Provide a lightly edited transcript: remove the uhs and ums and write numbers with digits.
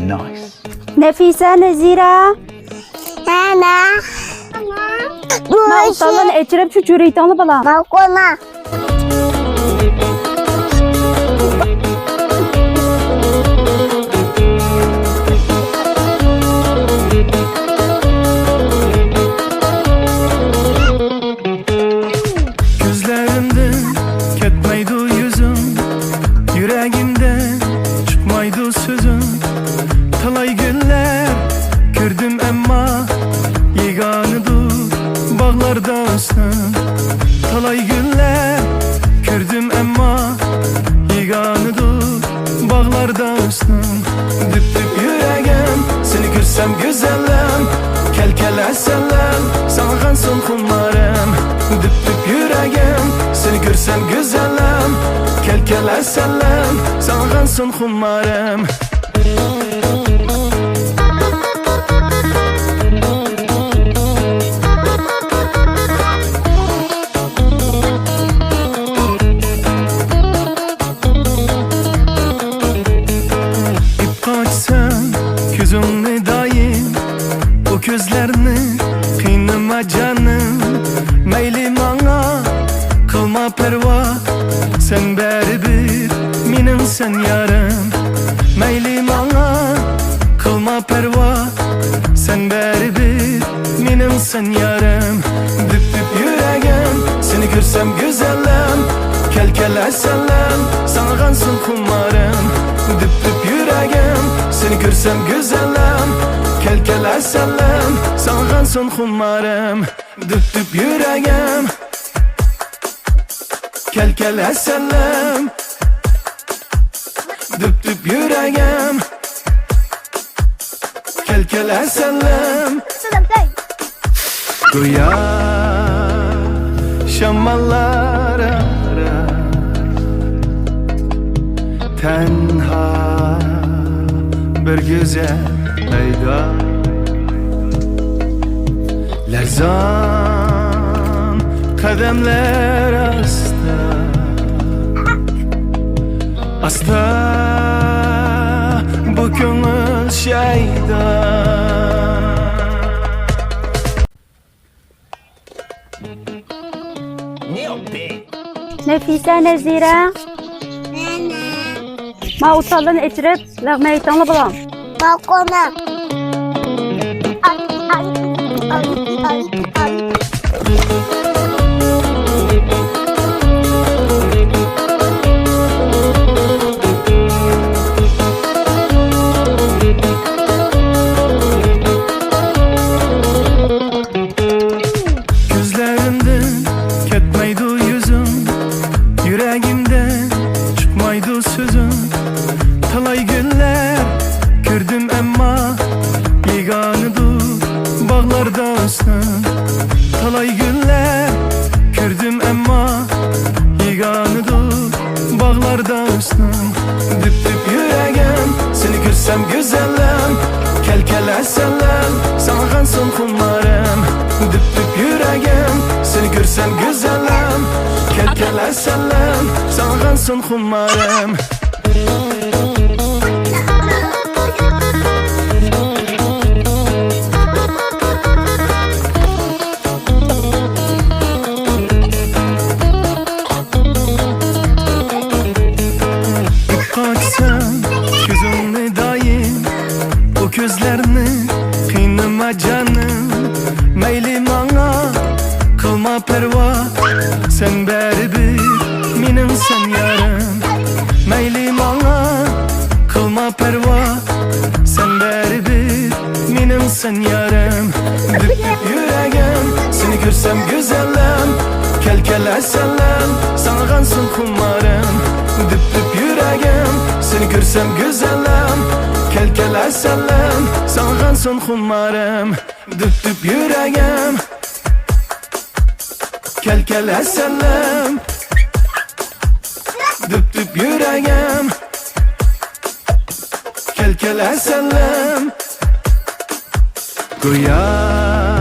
Nice. Nefise, Nezira. Ana. Ma usallan etirip şu çürüytanı bala. Balkona. Gözlerimden ketmeydi yüzüm, yüreğimden çıkmaydı sözüm. Talay günler gördüm ama yeganıdır bağlarda üstüm. Talay günler gördüm ama yeganıdır bağlarda üstüm. Düp düp yüreğim seni görsem güzelim, kel kel eselim sağansın kumarım. Düp düp yüreğim seni görsem güzelim, kel kel eselim sağansın kumarım. Gözümle daim o gözlerini kıynama canım. Meyli bana kılma perva, sen beribir benim sen yarım. Meyli bana kılma perva, sen beribir benim sen yarım. Düp düp yüreğim seni görsem güzelim, kel kel eselim sağansın kumarım. Düp düp yüreğim seni görsem güzelim, kel kel eselim sağansın kumarım. Düp düp yüreğim kel kel eselim, düp düp yüreğim kel kel eselim. Güya şamallara tenha bir güzel peyda, lerzan kademler asta asta bu gönül şeyda. Nefise, Nezira. Ma usallan etirip lağmeytanı bala. Balkona. Ay ay ay ay ay. Gözlerimden ketmeydi yüzüm, yüreğimden çıkmaydı sözüm. Talay günler gördüm ama yeganıdır bağlarda üstüm. Talay günler gördüm ama yeganıdır bağlarda üstüm. Düp düp yüreğim seni görsem güzelim, kel kel eselim sağansın kumarım. Düp düp yüreğim seni görsem güzelim, kel kel eselim sağansın kumarım. Baksan gözümle daim o gözlerini kıynama canım. Meyli bana kılma perva, sen beribir benim sen yarım. Meyli bana kılma perva, sen beribir benim sen yarım. Düp düp yüreğim seni görsem güzelim, kel kel eselim sağansın kumarım. Düp düp yüreğim seni görsem güzelim, kel kel eselim sağansın kumarım. Düp düp yüreğim kel kel eselim, düp düp yüreğim kel kel eselim. Güya